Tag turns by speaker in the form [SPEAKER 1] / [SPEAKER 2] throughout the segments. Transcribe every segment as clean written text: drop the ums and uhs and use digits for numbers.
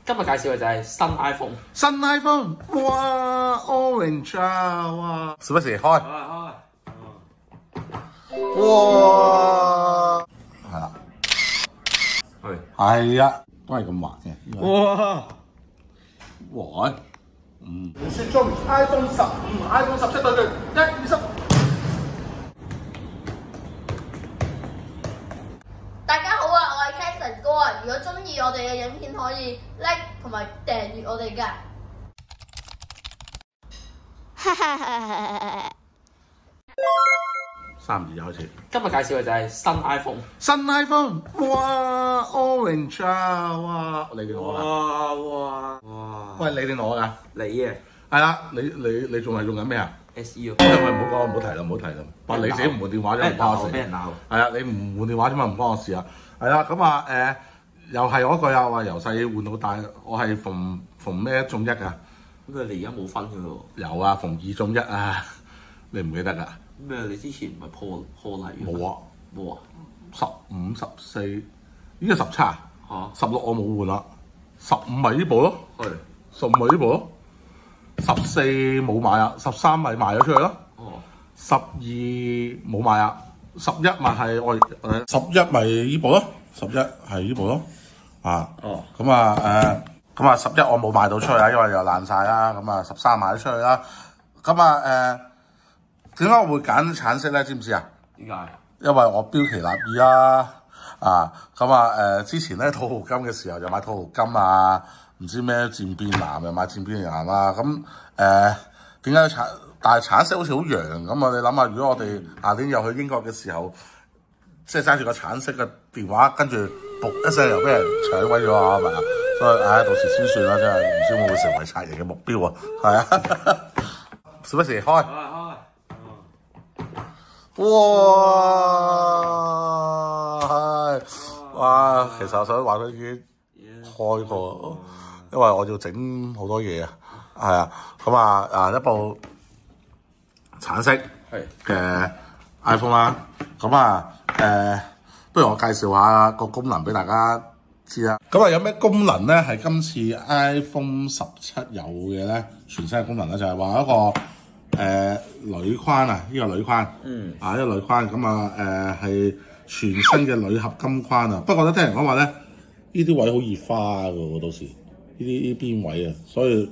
[SPEAKER 1] 今日介紹嘅就係新 iPhone。
[SPEAKER 2] 新 iPhone， 哇 ，orange 啊，哇！時不時開，哇，係啦，係啊，都係咁滑嘅。哇，哇，傳說中 iPhone 15、iPhone 17對決，1、2、10。
[SPEAKER 3] 大家好啊，我係 Caston 哥啊！如果中意我哋嘅影片，可以 like 同埋訂閱我哋㗎。
[SPEAKER 2] 3、2開始。
[SPEAKER 1] 今日介紹嘅就係新 iPhone。
[SPEAKER 2] 新 iPhone， 哇 ，orange 啊，哇！你定我㗎？
[SPEAKER 1] 哇！
[SPEAKER 2] 喂，你定我㗎？
[SPEAKER 1] 你啊
[SPEAKER 2] 係啦，你仲係用緊咩啊？
[SPEAKER 1] ，SE 喎。
[SPEAKER 2] 喂，唔好講，唔好提啦，唔好提啦。話你自己唔換電話啫，唔關我事。
[SPEAKER 1] 俾人鬧。
[SPEAKER 2] 係啊，你唔換電話啫嘛，唔關我事啊。係啦，咁啊又係嗰句啊，話由細換到大，我係逢咩中一㗎？
[SPEAKER 1] 咁佢哋而家冇分㗎咯
[SPEAKER 2] 有啊，逢2中1啊，你唔記得㗎？
[SPEAKER 1] 咩？你之前唔係破例嘅？
[SPEAKER 2] 冇啊，
[SPEAKER 1] 冇啊。
[SPEAKER 2] 15、14，依家17啊
[SPEAKER 1] 嚇。
[SPEAKER 2] 16我冇換啦，15咪呢部咯，
[SPEAKER 1] 係。
[SPEAKER 2] 15咪呢部咯，14冇買啊，13咪賣咗出去咯。
[SPEAKER 1] 哦。
[SPEAKER 2] 12冇買啊，11咪係我11咪呢部咯，11係呢部咯，啊。
[SPEAKER 1] 哦。
[SPEAKER 2] 咁啊11我冇賣到出去啊，因為又爛晒啦。咁啊13賣咗出去啦。咁啊點解我會揀橙色咧？知唔知啊？
[SPEAKER 1] 點解？
[SPEAKER 2] 因為我標奇立異啦。之前咧土豪金嘅時候就買土豪金啊，唔知咩漸變藍又買漸變藍啦。點解但係橙色好似好洋咁啊？你諗下，如果我哋下年又去英國嘅時候，即係揸住個橙色嘅電話，跟住噗一聲又俾人搶鬼咗啊，係咪啊？所以到時先算啦，真係唔知會唔會成為賊人嘅目標啊？係啊，時不時開。哇！哇！其實我想話佢已經開過，因為我要整好多嘢啊。係啊，一部橙色嘅 iPhone 啦。不如我介紹下個功能俾大家知啦。有咩功能咧？係今次 iPhone 17有嘅咧，全新嘅功能咧就係話一個鋁框啊，呢個鋁框，呢個鋁框係全新嘅鋁合金框啊。不過咧，聽人講話咧，呢啲位好易花㗎喎，到時呢邊位啊，所以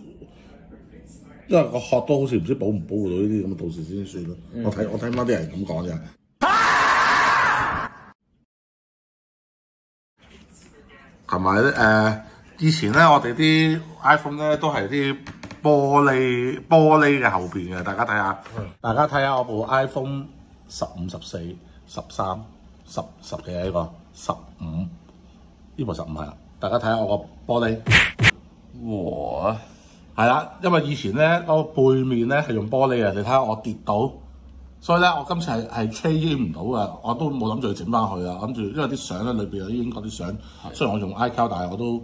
[SPEAKER 2] 因為個殼都好似唔知保唔保護到呢啲咁，到時先算咯。我聽翻啲人咁講啫。同埋咧以前咧我哋啲 iPhone 咧都係啲玻璃嘅後邊嘅，大家睇下。大家睇下我部 iPhone 15、14、13、10幾呢個15，呢部15係啦。大家睇下我個玻璃，哇，係啦，因為以前咧嗰個背面咧係用玻璃嘅，你睇下我跌到，所以咧我今次係 trade 唔到嘅，我都冇諗住去整翻佢啊，諗住因為啲相咧裏邊有啲英國啲相，雖然我用 iCloud， 但係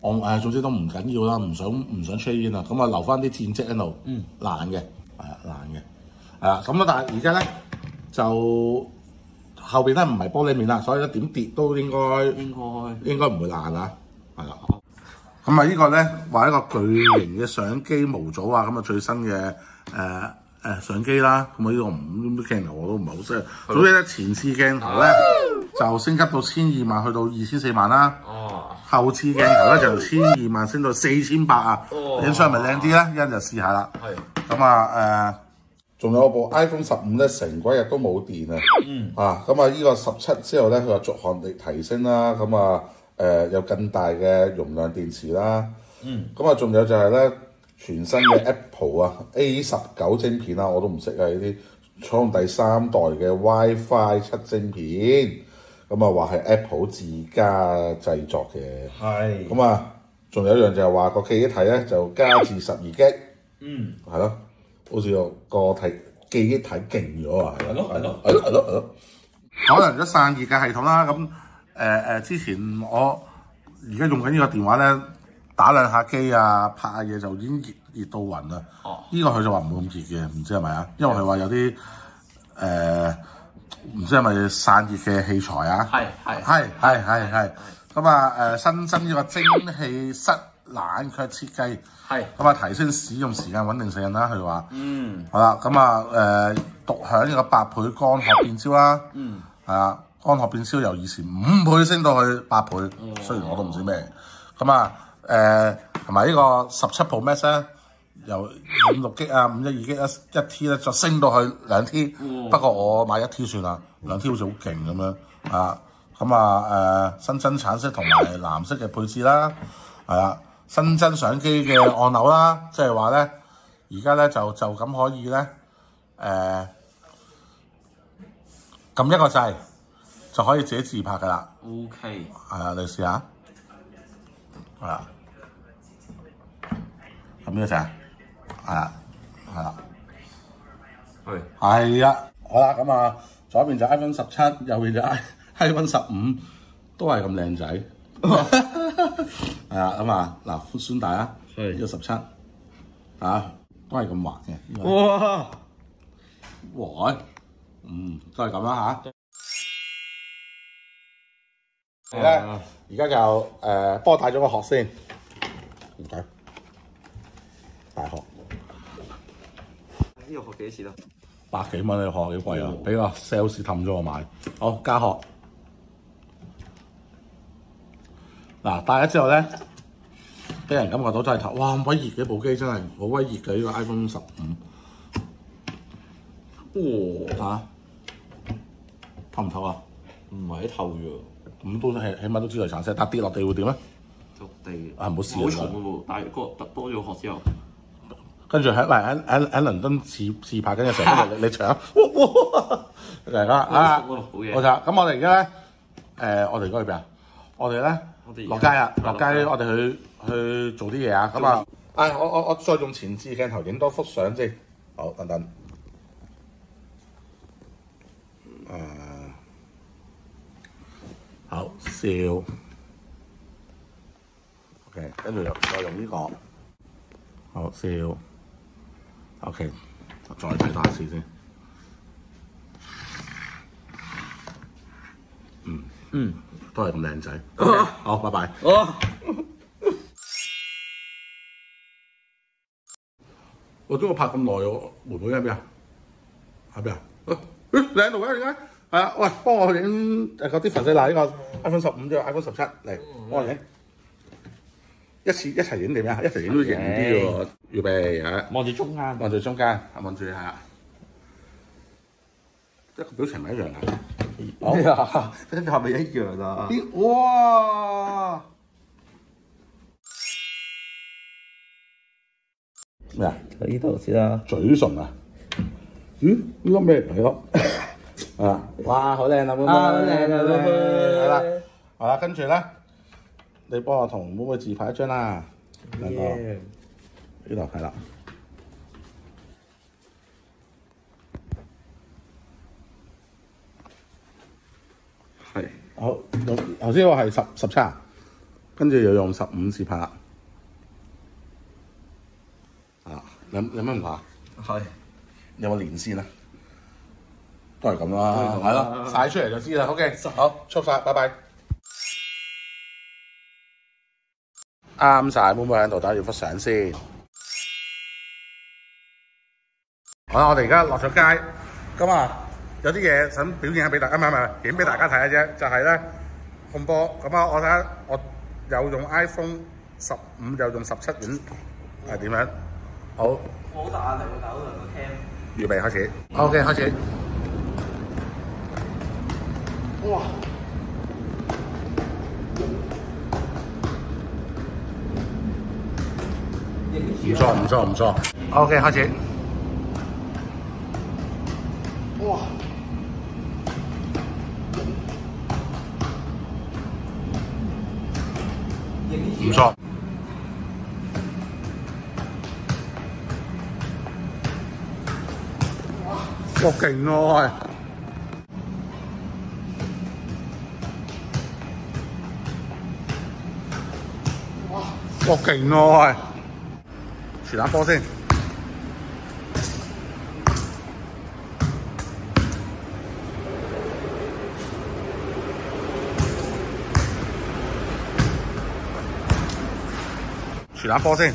[SPEAKER 2] 我總之都唔緊要啦，唔想 trade in 啊，咁啊留翻啲戰績喺度，爛嘅，係啊爛嘅，係啊，咁啊但係而家咧就後邊咧唔係玻璃面啦，所以咧點跌都應該唔會爛啊，係啦。咁啊呢個咧話一個巨型嘅相機模組啊，咁啊最新嘅相機啦，咁啊呢個唔鏡頭我都唔係好識，總之咧前置鏡頭咧就升級到1200萬去到2400萬啦。後置鏡頭咧就1200萬升到4800啊，影相咪靚啲咧，一陣就試下啦。係。仲有部 iPhone 15咧，成鬼日都冇電啊。呢個17之後咧，佢話續航力提升啦，有更大嘅容量電池啦。仲有就係咧全新嘅 Apple 啊 A19 晶片啦，我都唔識啊呢啲，採用第3代嘅 WiFi 7晶片。話係 Apple 自家製作嘅，係。仲有一樣就係話個記憶體咧就加至12G，係咯，好似個記憶體勁咗啊，係咯。可能咗散熱嘅系統啦，之前我而家用緊呢個電話咧，打兩下機啊，拍下嘢就已經熱到暈啦。呢個佢就話唔會咁熱嘅，唔知係咪啊？因為佢話有啲唔知係咪散熱嘅器材啊？係。新增呢個蒸汽室冷卻設計，
[SPEAKER 1] 係
[SPEAKER 2] 咁啊提升使用時間穩定性啦。佢話，好
[SPEAKER 1] 係
[SPEAKER 2] 啦，咁啊獨享呢個8倍乾殼變焦啦，係啊，乾殼變焦由以前5倍升到去8倍，雖然我都唔知咩，咁啊同埋呢個17 Pro Max 咧，由56G 啊、512G 1T 咧，就升到去2T，不過我買1T 算啦，2T 好似好勁咁樣啊。咁啊新增橙色同埋藍色嘅配置啦，係啊，新增相機嘅按鈕啦，即係話咧，而家咧就咁可以咧撳一個掣就可以自己自拍噶啦。
[SPEAKER 1] OK，
[SPEAKER 2] 係啊，你試下，係啊，撳呢個掣，係啊，係啦，係啊，好啦，咁啊，左邊就 iPhone 17，右邊就iPhone 15，都係咁靚仔，係啊，咁啊，嗱，寬寬大啊，呢個17，啊，都係咁滑嘅，
[SPEAKER 1] 哇，
[SPEAKER 2] 哇，都係咁啦嚇。嚟咧，而家就幫我帶咗個殼先，唔該，大殼。
[SPEAKER 1] 呢個殼幾錢啊
[SPEAKER 2] ？100幾蚊呢個殼幾貴啊！俾個 sales 氹咗我買。好，加殼。嗱，戴咗之後咧，俾人感覺到真係頭，哇！咁鬼熱嘅部機真係好鬼熱嘅呢個 iPhone 15。嚇？透唔透啊？
[SPEAKER 1] 唔係透咗，
[SPEAKER 2] 咁都起碼都知道係橙色，但跌落地會點咧？
[SPEAKER 1] 落地
[SPEAKER 2] 啊，唔好試
[SPEAKER 1] 好重嘅喎，但係個多咗殼之後，
[SPEAKER 2] 跟住喺倫敦自拍，跟住成日你搶，哇！嚟啦啊！
[SPEAKER 1] 好嘢。
[SPEAKER 2] 冇錯，咁我哋而家咧，我哋而家去邊啊？我哋咧落街啊，落街我哋去做啲嘢啊，咁啊，我再用前置鏡頭影多幅相先。好，等等。好笑。OK， 跟住再用呢個。好笑。OK， 再睇多一次先。都係咁靚仔。好，拜拜。我都拍咁耐，我妹妹喺邊啊？喺邊啊？你喺度嘅點解？係啊，喂，幫我影嗰啲粉絲嗱，呢個 iPhone 15啫 ，iPhone 17嚟，幫我影。一齊影點啊？一齊影都型啲喎。預備係。
[SPEAKER 1] 望住中間。
[SPEAKER 2] 望住中間，望住係啊。一個表情咪一樣啊？
[SPEAKER 1] 好，跟住係咪一樣啊？
[SPEAKER 2] 哇！咩啊？
[SPEAKER 1] 睇呢度先啦。
[SPEAKER 2] 嘴唇啊？呢粒咩嚟咯？啊！哇，好靚啊，妹妹！
[SPEAKER 1] 好靚啊，妹妹！
[SPEAKER 2] 係啦，好啦，跟住咧，你幫我同妹妹自拍一張啦，兩個呢度係啦。係。好，頭先我係17啊，跟住又用15自拍啦。啊，有咩唔怕？
[SPEAKER 1] 係。
[SPEAKER 2] 有冇連線啊？都係咁啦，係咯，晒出嚟就知啦。OK， 好，速晒，拜拜。啱晒，妹妹喺度，等住幅相先。好啦，我哋而家落咗街，咁啊有啲嘢想表現下俾大家，唔係影俾大家睇下啫，就係咧控波。咁啊，我睇下我有用 iPhone 15，又用17影係點樣？好。
[SPEAKER 1] 好大壓力喎，搞到個 cam。
[SPEAKER 2] 預備開始。OK， 開始。哇！唔錯。OK， 開始。哇！唔錯。哇！勁喎！哇，勁喎！傳下波先。傳下波先。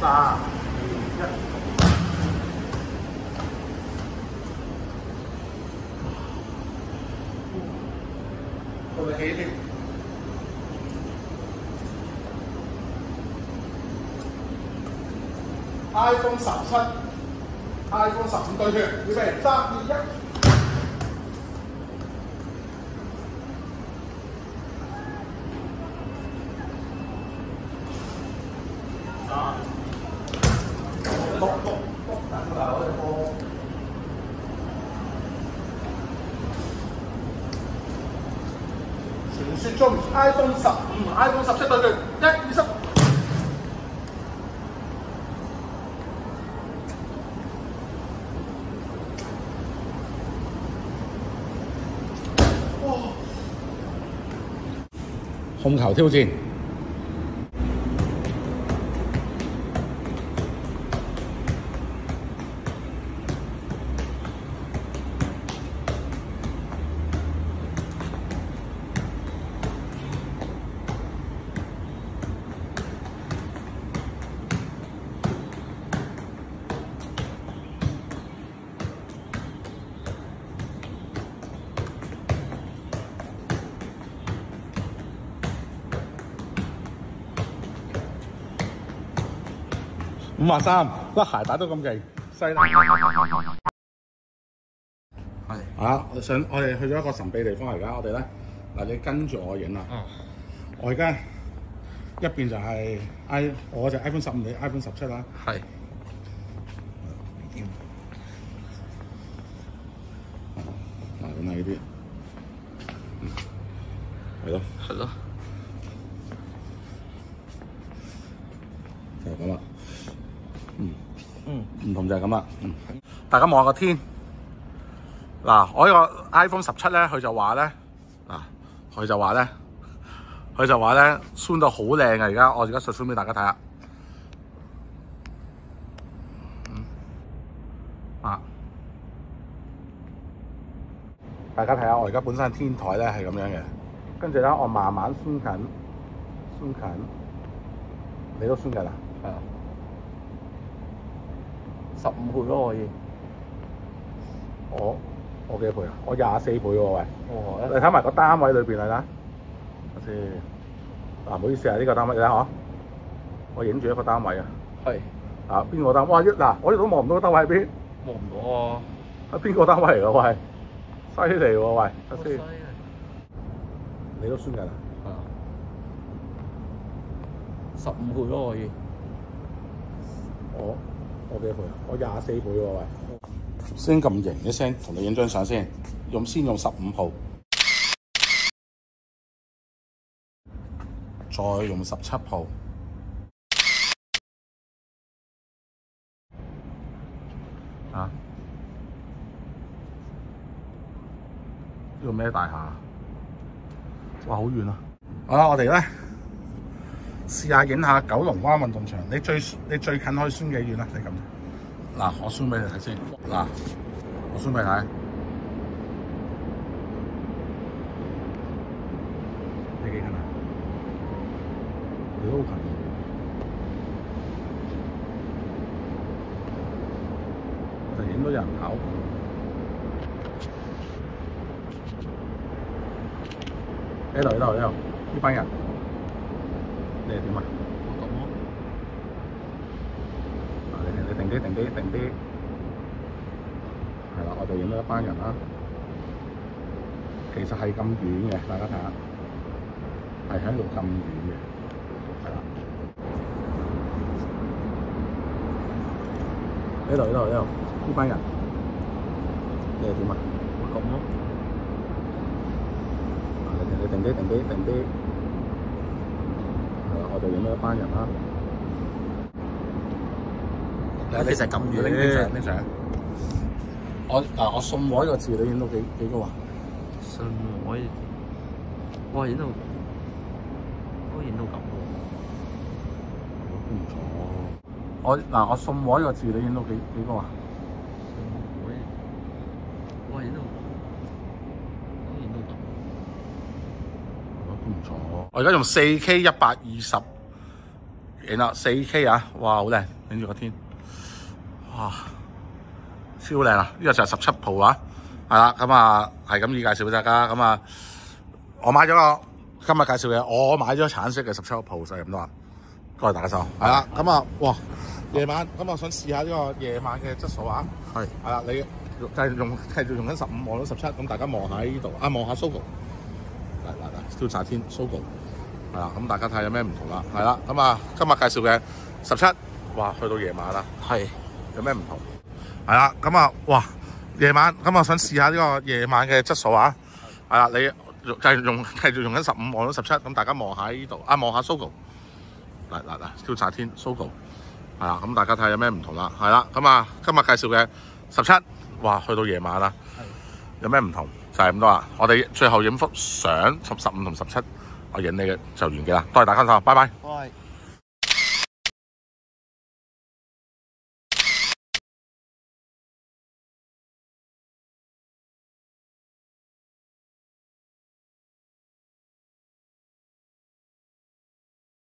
[SPEAKER 2] 3、2、1，到你起添。iPhone 17、iPhone 15對決，預備3、2、1。傳説中 iPhone 15、iPhone 17對決，1、2、3。控球挑戰。5-3，甩鞋打到咁勁，犀利！係啊，我哋去咗一個神秘地方而家，我哋咧嗱，你跟住我影啦。我而家一邊就係我就 iPhone 15，你 iPhone 17啦。係。嗱，咁係呢啲，係咯。係咯。就係咁啦。唔同就係咁啦。大家望下個天。嗱，我呢個 iPhone 17咧，佢就話咧，佢就話咧，zoom 到好靚嘅。而家我而家實 zoom 俾大家睇下。大家睇下，我而家本身天台咧係咁樣嘅，跟住咧我慢慢zoom近，你都zoom近啦？係啊。15倍咯，可以。我幾倍啊？我24倍喎，喂！你睇埋個單位裏邊嚟啦。睇先。唔好意思啊，呢個單位你睇下，我影住一個單位啊。係。邊個單位？哇！我呢度都望唔到個單位喺邊。望唔到啊！邊個單位嚟㗎？喂！犀利喎，喂！睇先。你都算㗎啦。係啊。15倍咯，可以。我幾倍啊？我24倍喎，喂！先咁型一聲，同你影張相先。先用15號，再用17號。呢個咩大廈？哇，好遠啊！好啦，我哋咧試下影下九龍灣運動場。你最近可以宣幾遠啊？你咁嗱，我宣俾你睇先。嗱，我宣俾你睇。你幾近啊？你都好近。我就影到有人跑。呢度，呢班人，你係點啊？咁咯。你定啲。係啦，我就影到一班人啦。其實係咁遠嘅，大家睇下，係喺度咁遠嘅，係啦。呢度，呢班人，你係點啊？咁咯。你定啲，係啦，我就影咗一班人啦。
[SPEAKER 1] 其實咁遠
[SPEAKER 2] 拎相。我信和呢個字你影到幾高啊？
[SPEAKER 1] 信和，哇影到咁喎。
[SPEAKER 2] 唔錯。我信和呢個字你影到幾高啊？
[SPEAKER 1] 信和，哇影到咁。
[SPEAKER 2] 都唔錯。我而家用4K 120影啦，4K 啊，哇好靚，影住個天，哇超靚啊！呢個就係17 Pro 啊，係啦，咁啊係咁意介紹俾大家，咁啊我買咗個今日介紹嘅，我買咗橙色嘅17 Pro 就係咁多啦，多謝大家收，係啦，咁啊哇夜晚，咁我想試下呢個夜晚嘅質素啊，係啦，你繼續用緊15望到17，咁大家望下呢度啊，望下 Sogo， 嗱挑曬天 Sogo。係啦，咁大家睇下有咩唔同啦，係啦，咁啊，今日介紹嘅17，哇，去到夜晚啦，係有咩唔同？係啦，咁啊，哇，夜晚，咁我想試下呢個夜晚嘅質素啊，係啦，你繼續用緊15望到17，咁大家望下呢度啊，望下 Sogo， 嗱，挑曬天 Sogo， 係啦，咁大家睇下有咩唔同啦，係啦，咁啊，今日介紹嘅17，哇，去到夜晚啦，有咩唔同？就係咁多啦，我哋最後影幅相15同17。我影你嘅就完結啦，多謝大家收看，拜拜。